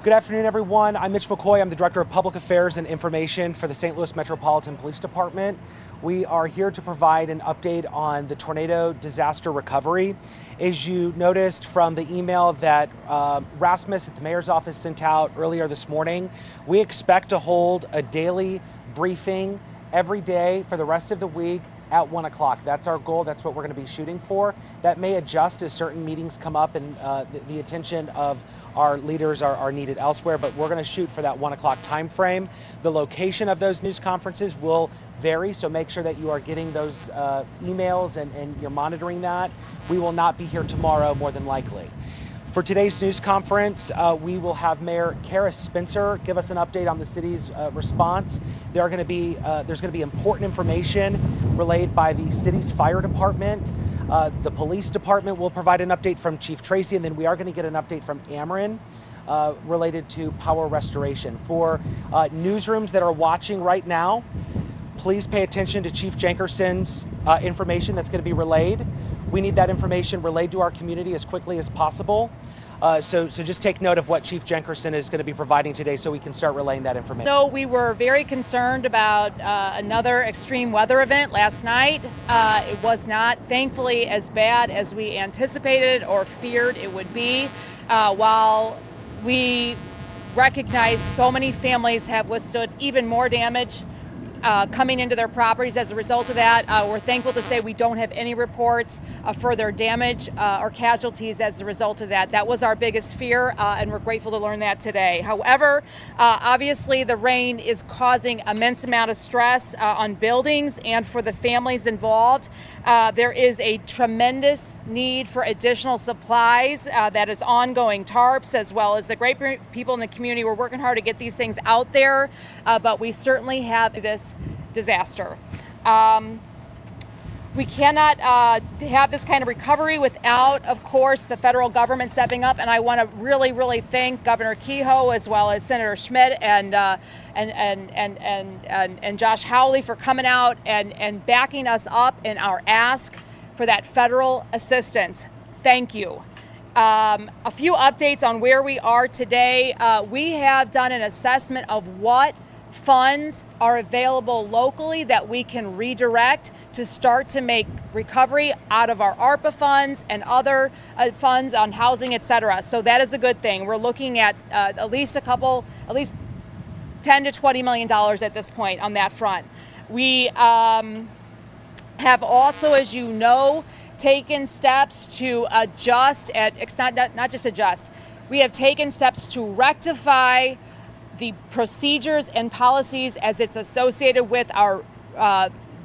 Good afternoon, everyone. I'm Mitch McCoy. I'm the Director of Public Affairs and Information for the St. Louis Metropolitan Police Department. We are here to provide an update on the tornado disaster recovery. As you noticed from the email that Rasmus at the mayor's office sent out earlier this morning, we expect to hold a daily briefing every day for the rest of the week at 1 o'clock. That's our goal. That's what we're going to be shooting for. That may adjust as certain meetings come up and the attention of our leaders are needed elsewhere, but we're going to shoot for that 1 o'clock time frame. The location of those news conferences will vary, so make sure that you are getting those emails and you're monitoring that. We will not be here tomorrow, more than likely. For today's news conference, we will have Mayor Kara Spencer give us an update on the city's response. There's going to be important information relayed by the city's fire department. The police department will provide an update from Chief Tracy, and then we are going to get an update from Ameren related to power restoration. For newsrooms that are watching right now, please pay attention to Chief Jenkerson's information that's going to be relayed. We need that information relayed to our community as quickly as possible. So just take note of what Chief Jenkerson is going to be providing today so we can start relaying that information. So we were very concerned about another extreme weather event last night. It was not, thankfully, as bad as we anticipated or feared it would be. While we recognize so many families have withstood even more damage coming into their properties as a result of that, we're thankful to say we don't have any reports of further damage or casualties as a result of that. That was our biggest fear, and we're grateful to learn that today. However, obviously the rain is causing immense amount of stress on buildings and for the families involved. There is a tremendous need for additional supplies that is ongoing, tarps, as well as the great people in the community. We're working hard to get these things out there, but we certainly have this disaster. We cannot have this kind of recovery without, of course, the federal government stepping up. And I want to really thank Governor Kehoe as well as Senator Schmidt and Josh Hawley for coming out and backing us up in our ask for that federal assistance. Thank you. A few updates on where we are today. We have done an assessment of what funds are available locally that we can redirect to start to make recovery out of our ARPA funds and other funds on housing, et cetera. So that is a good thing. We're looking at at least $10 to $20 million at this point on that front. We have also, as you know, taken steps to adjust, not just adjust, we have taken steps to rectify the procedures and policies as it's associated with our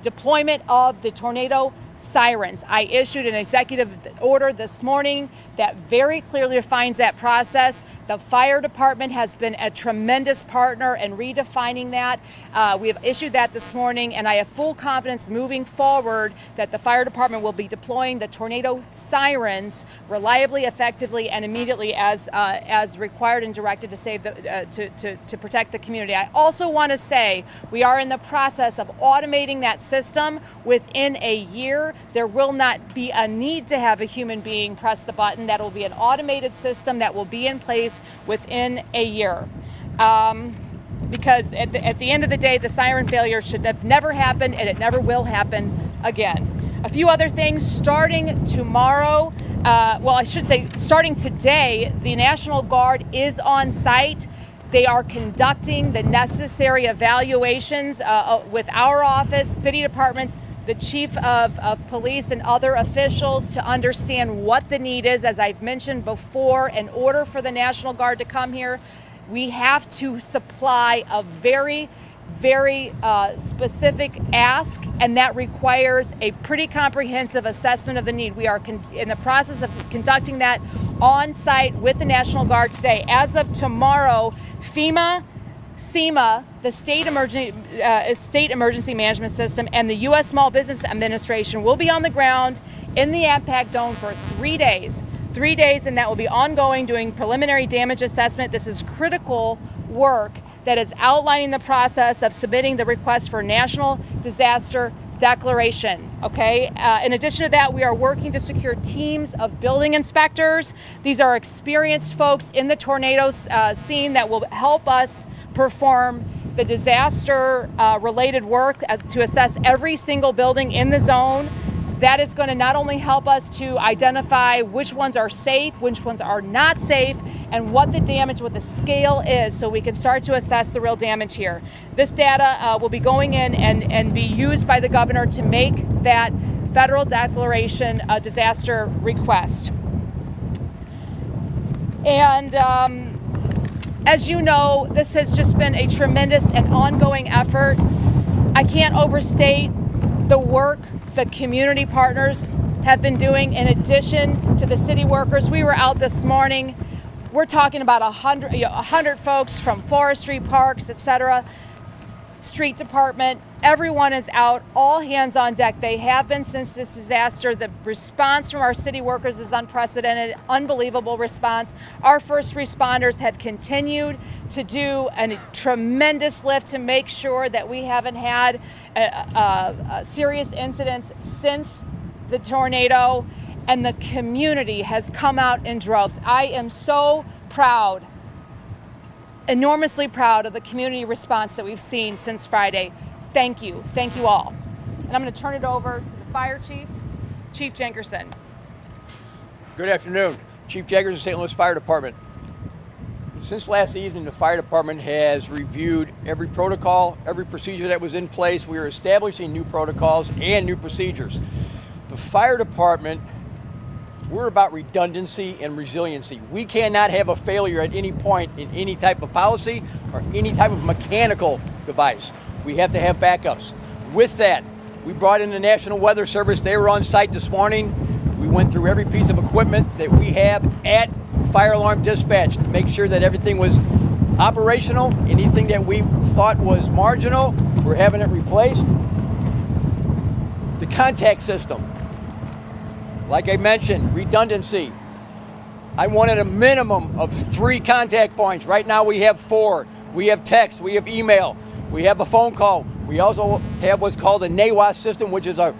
deployment of the tornado sirens. I issued an executive order this morning that very clearly defines that process. The fire department has been a tremendous partner in redefining that. We have issued that this morning, and I have full confidence moving forward that the fire department will be deploying the tornado sirens reliably, effectively, and immediately as required and directed to save to protect the community. I also want to say we are in the process of automating that system. Within a year, there will not be a need to have a human being press the button. That will be an automated system that will be in place within a year. Because at the end of the day, the siren failure should have never happened, and it never will happen again. A few other things. Starting tomorrow, starting today, the National Guard is on site. They are conducting the necessary evaluations with our office, city departments, the chief of police and other officials to understand what the need is. As I've mentioned before, in order for the National Guard to come here, we have to supply a very specific ask, and that requires a pretty comprehensive assessment of the need. We are in the process of conducting that on site with the National Guard today. As of tomorrow, FEMA, SEMA, the State Emergency Management System, and the U.S. Small Business Administration will be on the ground in the Impact Dome for 3 days. 3 days, and that will be ongoing, doing preliminary damage assessment. This is critical work that is outlining the process of submitting the request for national disaster declaration, okay? In addition to that, we are working to secure teams of building inspectors. These are experienced folks in the tornado scene that will help us perform the disaster related work to assess every single building in the zone. That is going to not only help us to identify which ones are safe, which ones are not safe, and what the damage, what the scale is, so we can start to assess the real damage here. This data will be going in and be used by the governor to make that federal declaration a disaster request. And as you know, this has just been a tremendous and ongoing effort. I can't overstate the work the community partners have been doing in addition to the city workers. We were out this morning. We're talking about 100 folks from forestry, parks, etc., street department. Everyone is out, all hands on deck. They have been since this disaster. The response from our city workers is unprecedented, unbelievable response. Our first responders have continued to do a tremendous lift to make sure that we haven't had serious incidents since the tornado, and the community has come out in droves. I am so proud, enormously proud of the community response that we've seen since Friday. Thank you all. And I'm going to turn it over to the fire chief, Chief Jenkerson. Good afternoon, Chief Jenkerson, St. Louis Fire Department. Since last evening, the fire department has reviewed every protocol, every procedure that was in place. We are establishing new protocols and new procedures. The fire department, we're about redundancy and resiliency. We cannot have a failure at any point in any type of policy or any type of mechanical device. We have to have backups. With that, we brought in the National Weather Service. They were on site this morning. We went through every piece of equipment that we have at Fire Alarm Dispatch to make sure that everything was operational. Anything that we thought was marginal, we're having it replaced. The contact system, like I mentioned, redundancy. I wanted a minimum of 3 contact points. Right now we have 4. We have text, we have email, we have a phone call. We also have what's called a NAWAS system, which is a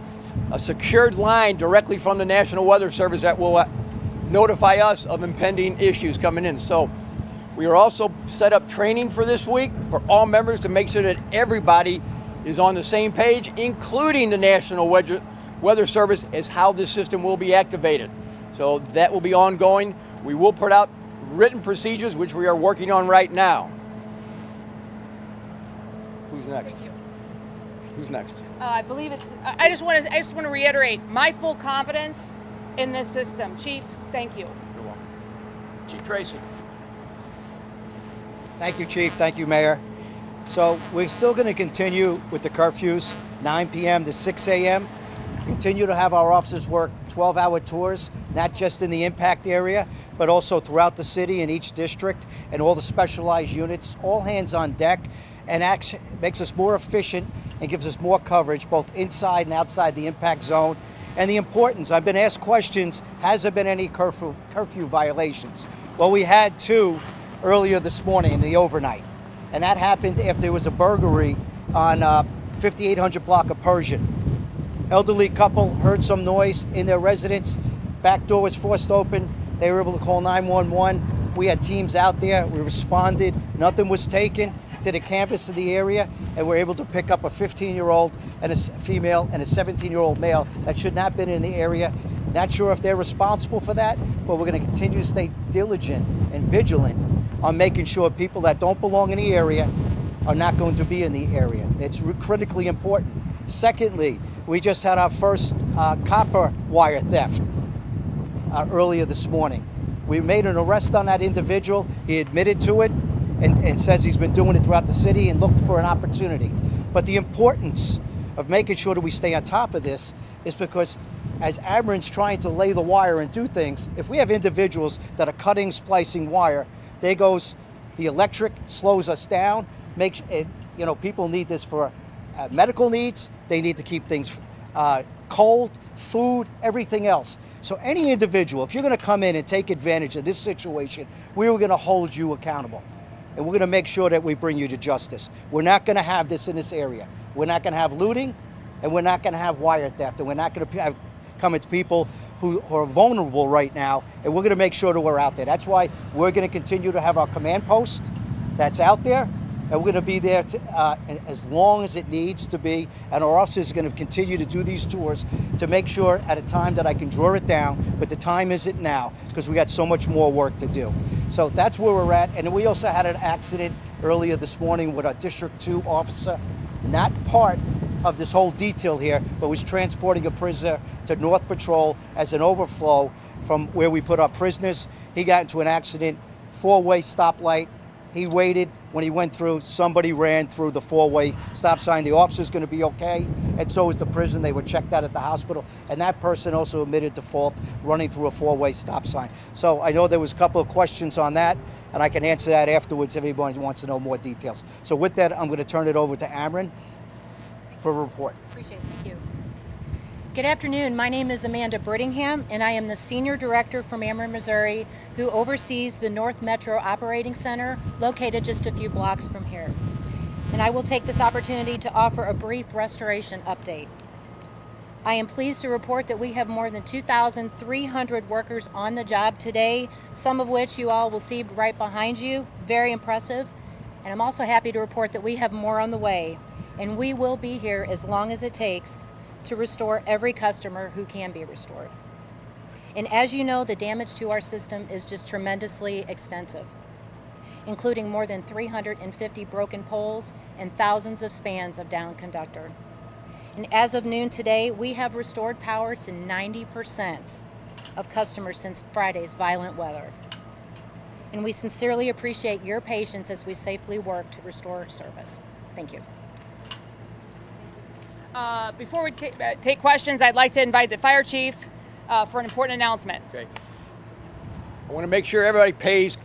secured line directly from the National Weather Service that will notify us of impending issues coming in. So we are also set up training for this week for all members to make sure that everybody is on the same page, including the National Weather Service, as how this system will be activated. So that will be ongoing. We will put out written procedures, which we are working on right now. Who's next? Who's next? I believe it's. I just want to reiterate my full confidence in this system, Chief. Thank you. You're welcome. Chief Tracy. Thank you, Chief. Thank you, Mayor. So we're still going to continue with the curfews, 9 p.m. to 6 a.m. Continue to have our officers work 12-hour tours, not just in the impact area, but also throughout the city in each district and all the specialized units, all hands on deck, and makes us more efficient and gives us more coverage both inside and outside the impact zone. And the importance, I've been asked questions, has there been any curfew violations? Well, we had 2 earlier this morning in the overnight, and that happened after there was a burglary on 5800 block of Persian. Elderly couple heard some noise in their residence, back door was forced open, they were able to call 911. We had teams out there, we responded, nothing was taken, did a canvass of the area, and we're able to pick up a 15-year-old and a female and a 17-year-old male that should not have been in the area. Not sure if they're responsible for that, but we're going to continue to stay diligent and vigilant on making sure people that don't belong in the area are not going to be in the area. It's critically important. Secondly, we just had our first copper wire theft earlier this morning. We made an arrest on that individual. He admitted to it and says he's been doing it throughout the city and looked for an opportunity. But the importance of making sure that we stay on top of this is because as Ameren's trying to lay the wire and do things, if we have individuals that are cutting, splicing wire, there goes the electric, slows us down, makes it, people need this for medical needs. They need to keep things cold, food, everything else. So any individual, if you're going to come in and take advantage of this situation, we're going to hold you accountable. And we're going to make sure that we bring you to justice. We're not going to have this in this area. We're not going to have looting. and we're not going to have wire theft, and we're not going to come at people who are vulnerable right now, and we're going to make sure that we're out there. That's why we're going to continue to have our command post that's out there, and we're going to be there as long as it needs to be, and our officers are going to continue to do these tours to make sure at a time that I can draw it down, but the time isn't now because we got so much more work to do. So that's where we're at, and we also had an accident earlier this morning with our District 2 officer, not part of this whole detail here, but was transporting a prisoner to North Patrol as an overflow from where we put our prisoners. He got into an accident, 4-way stoplight. He waited. When he went through, somebody ran through the 4-way stop sign. The officer's going to be okay, and so is the prisoner. They were checked out at the hospital, and that person also admitted to fault running through a 4-way stop sign. So I know there was a couple of questions on that, and I can answer that afterwards if anybody wants to know more details. So with that, I'm going to turn it over to Ameren for a report. Appreciate it. Thank you. Good afternoon. My name is Amanda Brittingham, and I am the Senior Director from Ameren, Missouri, who oversees the North Metro Operating Center, located just a few blocks from here. And I will take this opportunity to offer a brief restoration update. I am pleased to report that we have more than 2,300 workers on the job today, some of which you all will see right behind you. Very impressive. And I'm also happy to report that we have more on the way, and we will be here as long as it takes to restore every customer who can be restored. And as you know, the damage to our system is just tremendously extensive, including more than 350 broken poles and thousands of spans of down conductor. And as of noon today, we have restored power to 90% of customers since Friday's violent weather. And we sincerely appreciate your patience as we safely work to restore service. Thank you. Before we take questions, I'd like to invite the fire chief for an important announcement. Okay. I want to make sure everybody pays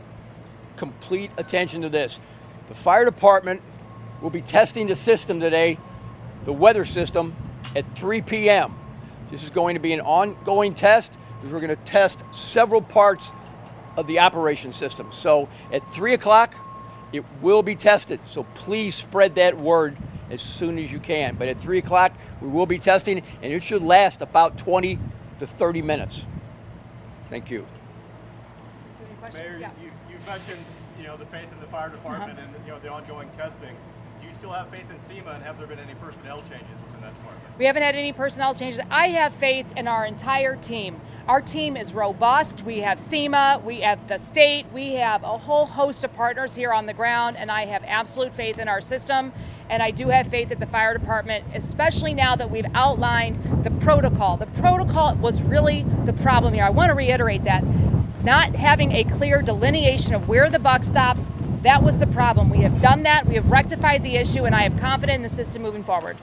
complete attention to this. The fire department will be testing the system today, the weather system, at 3 p.m. This is going to be an ongoing test because we're going to test several parts of the operation system. So at 3 o'clock, it will be tested. So please spread that word as soon as you can. But at 3 o'clock, we will be testing, and it should last about 20 to 30 minutes. Thank you. Any questions? Mayor, Yeah. you've mentioned, the faith in the fire department and, the ongoing testing. Do you still have faith in SEMA, and have there been any personnel changes within that department? We haven't had any personnel changes. I have faith in our entire team. Our team is robust. We have SEMA, we have the state, we have a whole host of partners here on the ground, and I have absolute faith in our system. And I do have faith that the fire department, especially now that we've outlined the protocol. The protocol was really the problem here. I want to reiterate that. Not having a clear delineation of where the buck stops, that was the problem. We have done that, we have rectified the issue, and I am confident in the system moving forward.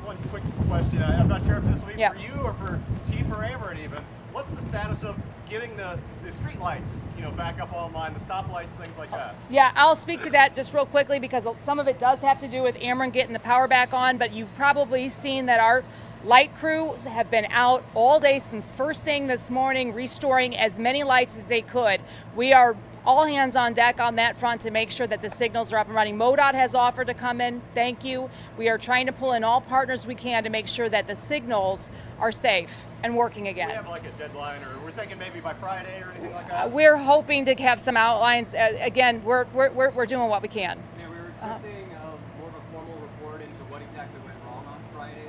One quick question. I'm not sure if this will be Yeah. for you or for Chief or Ameren even. What's the status of getting the street lights, back up online, the stoplights, things like that? Yeah, I'll speak to that just real quickly because some of it does have to do with Ameren getting the power back on, but you've probably seen that our light crews have been out all day since first thing this morning, restoring as many lights as they could. We are all hands on deck on that front to make sure that the signals are up and running. MoDOT has offered to come in. Thank you. We are trying to pull in all partners we can to make sure that the signals are safe and working Do we again. have like a deadline, or we're thinking maybe by Friday or anything like that? We're hoping to have some outlines. Again, we're doing what we can. Yeah, we were expecting more of a formal report into what exactly went wrong on Friday.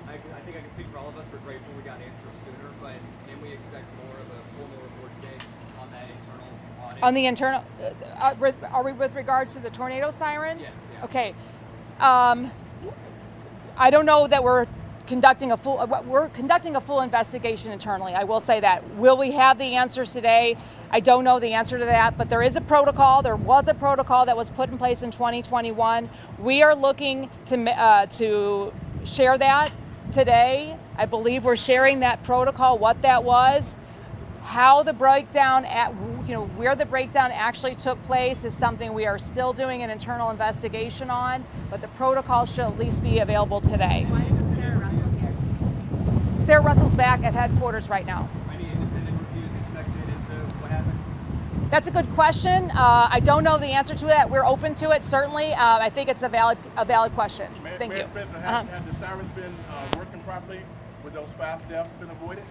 I think I can speak for all of us. We're grateful we got answers sooner, but can we expect more of a formal report today on that internal audit? On the internal, are we with regards to the tornado siren? Yes, yeah. Okay. I don't know that we're conducting a full investigation internally. I will say that. Will we have the answers today? I don't know the answer to that, but there is a protocol. There was a protocol that was put in place in 2021. We are looking to share that today. I believe we're sharing that protocol, what that was. How the breakdown, where the breakdown actually took place is something we are still doing an internal investigation on, but the protocol should at least be available today. Why isn't Sarah Russell here? Sarah Russell's back at headquarters right now. Any independent reviews expected into what happened? That's a good question. I don't know the answer to that. We're open to it, certainly. I think it's a valid question. Thank you. Spencer, have the sirens been working properly? Would those 5 deaths been avoided?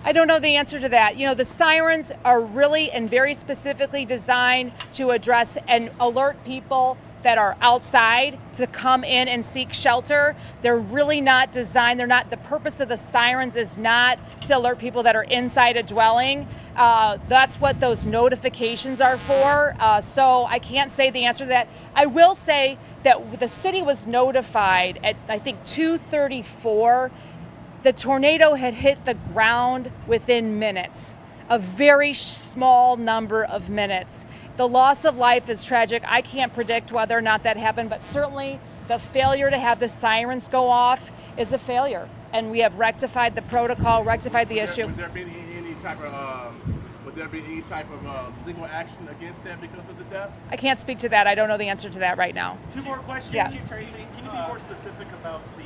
I don't know the answer to that. You know, the sirens are really and very specifically designed to address and alert people that are outside to come in and seek shelter. They're really not designed, the purpose of the sirens is not to alert people that are inside a dwelling. That's what those notifications are for. So I can't say the answer to that. I will say that the city was notified at, I think, 2:34. The tornado had hit the ground within minutes, a very small number of minutes. The loss of life is tragic. I can't predict whether or not that happened, but certainly the failure to have the sirens go off is a failure. And we have rectified the protocol, rectified the issue. Would there be any type of legal action against that because of the deaths? I can't speak to that. I don't know the answer to that right now. 2 more questions. Yes. Chief Tracy, can you be more specific about the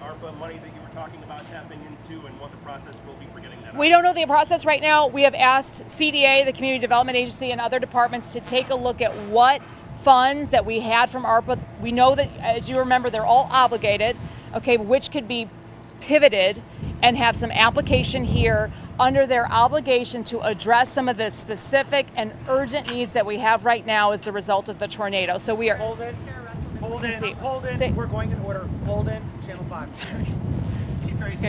ARPA money that you were talking about tapping into and what the process will be for getting that? We don't know the process right now. We have asked CDA, the Community Development Agency, and other departments to take a look at what funds that we had from ARPA. We know that, as you remember, they're all obligated, okay, which could be pivoted and have some application here under their obligation to address some of the specific and urgent needs that we have right now as the result of the tornado. So we are... Hold it. Hold it. See. Hold it. See. We're going in order. Hold it. Channel 5. Chief Tracy,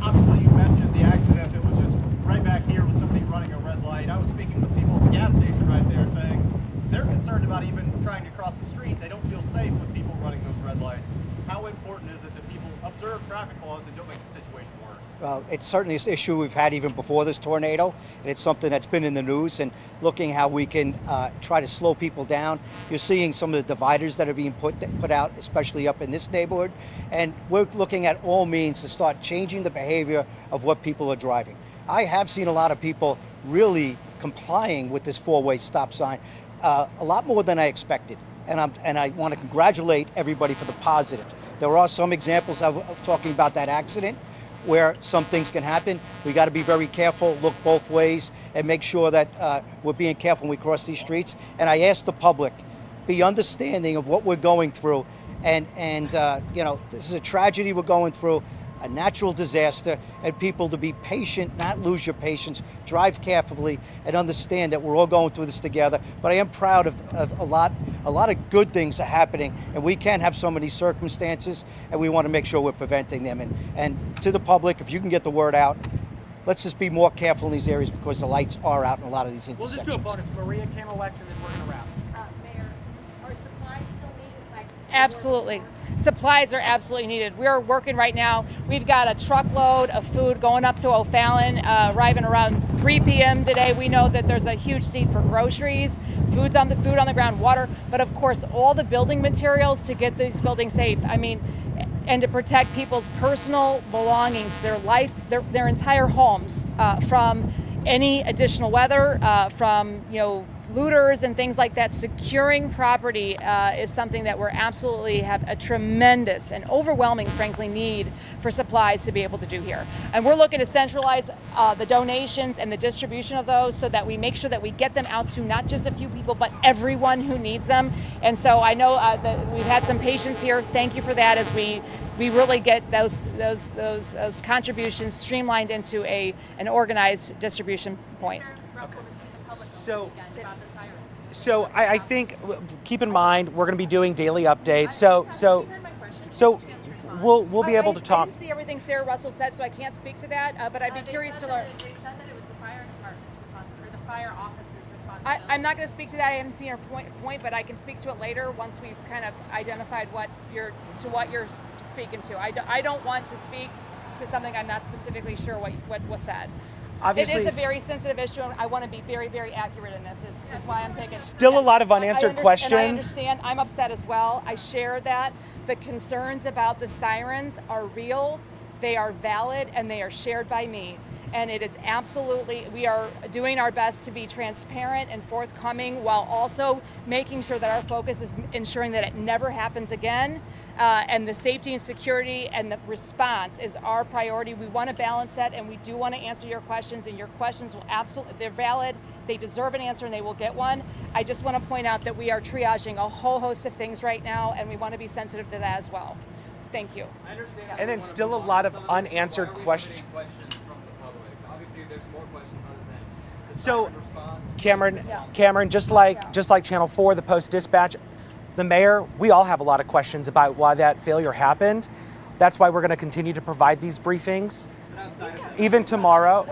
obviously you mentioned the accident that was just right back here with somebody running a red light. I was speaking with people at the gas station right there saying they're concerned about even trying to cross the street. They don't feel safe with people running those red lights. How important is it that people observe traffic laws and don't make the situation worse? Well, it's certainly an issue we've had even before this tornado, and it's something that's been in the news, and looking how we can try to slow people down. You're seeing some of the dividers that are being put out, especially up in this neighborhood, and we're looking at all means to start changing the behavior of what people are driving. I have seen a lot of people really complying with this 4-way stop sign, a lot more than I expected. And I want to congratulate everybody for the positive. There are some examples of talking about that accident where some things can happen. We got to be very careful, look both ways, and make sure that we're being careful when we cross these streets. And I ask the public, be understanding of what we're going through. And you know, this is a tragedy we're going through, a natural disaster, and people to be patient, not lose your patience, drive carefully, and understand that we're all going through this together. But I am proud of a lot of good things are happening, and we can have so many circumstances, and we want to make sure we're preventing them. And to the public, if you can get the word out, let's just be more careful in these areas because the lights are out in a lot of these We'll intersections. just do a bonus. Maria, Cam, Alex, and then we're going to wrap. Mayor, are supplies still needed? Like Absolutely. Supplies are absolutely needed. We're working right now. We've got a truckload of food going up to O'Fallon, arriving around 3 p.m. today. We know that there's a huge need for groceries, food on the ground, water, but of course all the building materials to get these buildings safe. I mean, and to protect people's personal belongings, their life, their entire homes from any additional weather, from looters and things like that. Securing property is something that we're absolutely have a tremendous and overwhelming, frankly, need for supplies to be able to do here. And we're looking to centralize the donations and the distribution of those so that we make sure that we get them out to not just a few people, but everyone who needs them. And so I know that we've had some patience here. Thank you for that as we really get those contributions streamlined into an organized distribution point. So I think, keep in mind, we're going to be doing daily updates. So we'll be able to talk. I didn't see everything Sarah Russell said, so I can't speak to that. But I'd be curious to learn. They said that it was the fire department's responsibility, or the fire office's responsibility. I'm not going to speak to that. I haven't seen her point, but I can speak to it later once we've kind of identified what you're speaking to. I don't want to speak to something I'm not specifically sure what was said. Obviously, it is a very sensitive issue, and I want to be very, very accurate in this. Is why I'm taking. Still a lot of unanswered questions. And I understand. I'm upset as well. I share that. The concerns about the sirens are real. They are valid, and they are shared by me. And it is absolutely, we are doing our best to be transparent and forthcoming while also making sure that our focus is ensuring that it never happens again. And the safety and security and the response is our priority. We want to balance that, and we do want to answer your questions, and your questions will absolutely, they're valid, they deserve an answer, and they will get one. I just want to point out that we are triaging a whole host of things right now, and we want to be sensitive to that as well. Thank you. I understand. And then still a lot of unanswered questions. Questions from the public. Obviously, there's more questions other than the So, direct response. Cameron, just like Channel 4, the Post-Dispatch, the mayor, we all have a lot of questions about why that failure happened. That's why we're going to continue to provide these briefings. Even tomorrow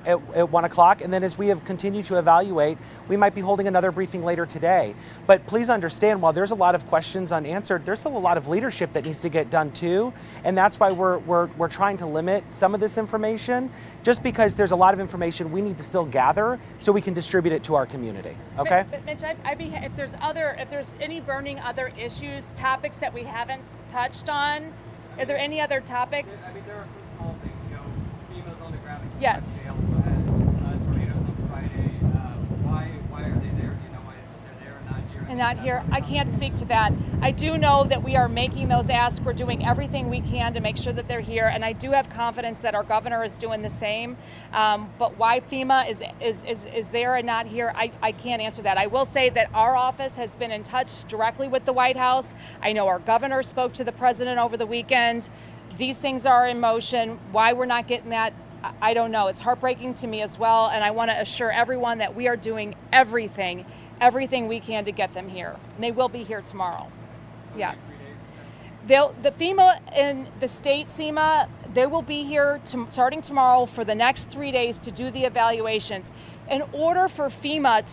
at 1 o'clock. And then as we have continued to evaluate, we might be holding another briefing later today. But please understand, while there's a lot of questions unanswered, there's still a lot of leadership that needs to get done too. And that's why we're trying to limit some of this information, just because there's a lot of information we need to still gather so we can distribute it to our community. Okay? But Mitch, I'd be, if there's any burning other issues, topics that we haven't touched on, are there any other topics? I mean, there are some small things. You know, FEMA's on the ground. In Yes. They also had tornadoes on Friday. Why are they there? Do you know why they're there and not here? And not here. I can't speak to that. I do know that we are making those asks. We're doing everything we can to make sure that they're here, and I do have confidence that our governor is doing the same. But why FEMA is there and not here, I can't answer that. I will say that our office has been in touch directly with the White House. I know our governor spoke to the president over the weekend. These things are in motion. Why we're not getting that, I don't know. It's heartbreaking to me as well, and I want to assure everyone that we are doing everything we can to get them here. And they will be here tomorrow. Yeah. The FEMA and the state SEMA, they will be here starting tomorrow for the next 3 days to do the evaluations. In order for FEMA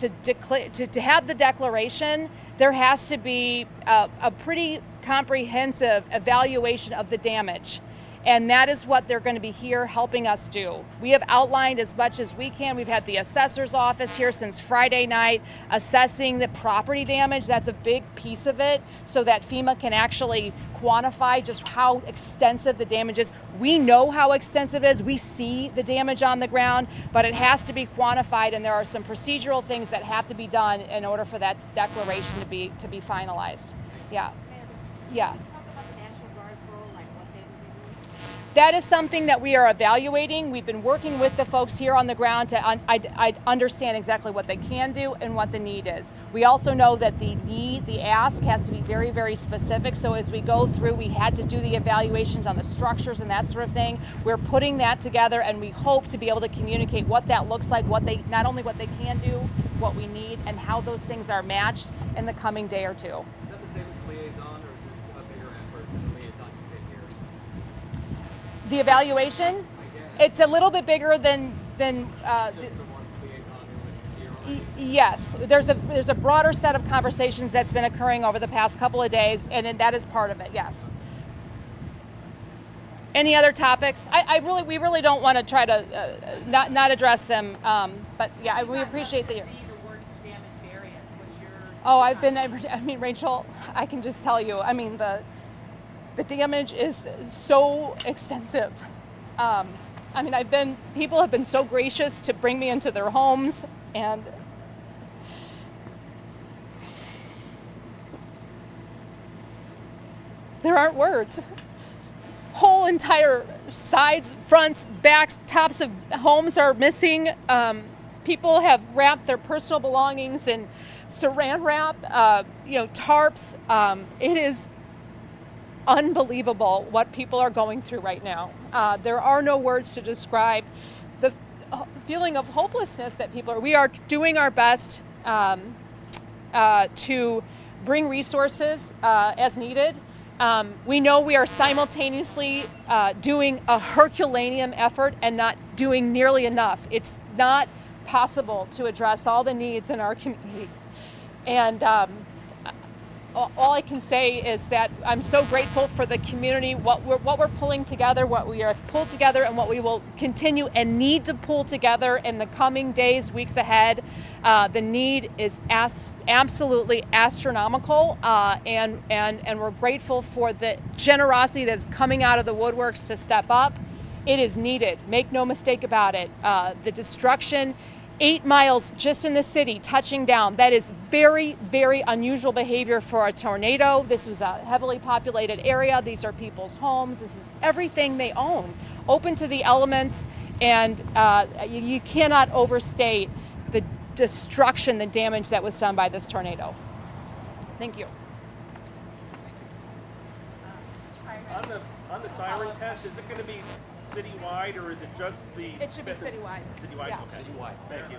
to have the declaration, there has to be a pretty comprehensive evaluation of the damage. And that is what they're going to be here helping us do. We have outlined as much as we can. We've had the assessor's office here since Friday night assessing the property damage. That's a big piece of it, so that FEMA can actually quantify just how extensive the damage is. We know how extensive it is. We see the damage on the ground, but it has to be quantified, and there are some procedural things that have to be done in order for that declaration to be finalized. Yeah. Yeah. That is something that we are evaluating. We've been working with the folks here on the ground to understand exactly what they can do and what the need is. We also know that the ask has to be very, very specific. So as we go through, we had to do the evaluations on the structures and that sort of thing. We're putting that together, and we hope to be able to communicate what that looks like, not only what they can do, what we need, and how those things are matched in the coming day or two. Is that the same as liaison, or is this a bigger effort than the liaison you did here? The evaluation, it's a little bit bigger than Just the one liaison who was here already? yes. There's a broader set of conversations that's been occurring over the past couple of days, and that is part of it. Yes. Any other topics? We really don't want to try to not address them, but yeah, we appreciate the. Oh, Rachel, I can just tell you. I mean, the damage is so extensive. People have been so gracious to bring me into their homes, and there aren't words. Whole entire sides, fronts, backs, tops of homes are missing. People have wrapped their personal belongings in saran wrap, tarps. It is unbelievable what people are going through right now. There are no words to describe the feeling of hopelessness that people are. We are doing our best to bring resources as needed. We know we are simultaneously doing a Herculaneum effort and not doing nearly enough. It's not possible to address all the needs in our community. And all I can say is that I'm so grateful for the community, what we're pulling together, what we are pulled together, and what we will continue and need to pull together in the coming days, weeks ahead. The need is absolutely astronomical, and we're grateful for the generosity that's coming out of the woodworks to step up It is needed. Make no mistake about it. The destruction, 8 miles just in the city, touching down. That is very, very unusual behavior for a tornado. This was a heavily populated area. These are people's homes. This is everything they own, open to the elements, and you cannot overstate the destruction, the damage that was done by this tornado. Thank you. On the siren test, is it going to be citywide or is it just the? It should be citywide. Citywide. Yeah. Okay. Citywide. Thank you.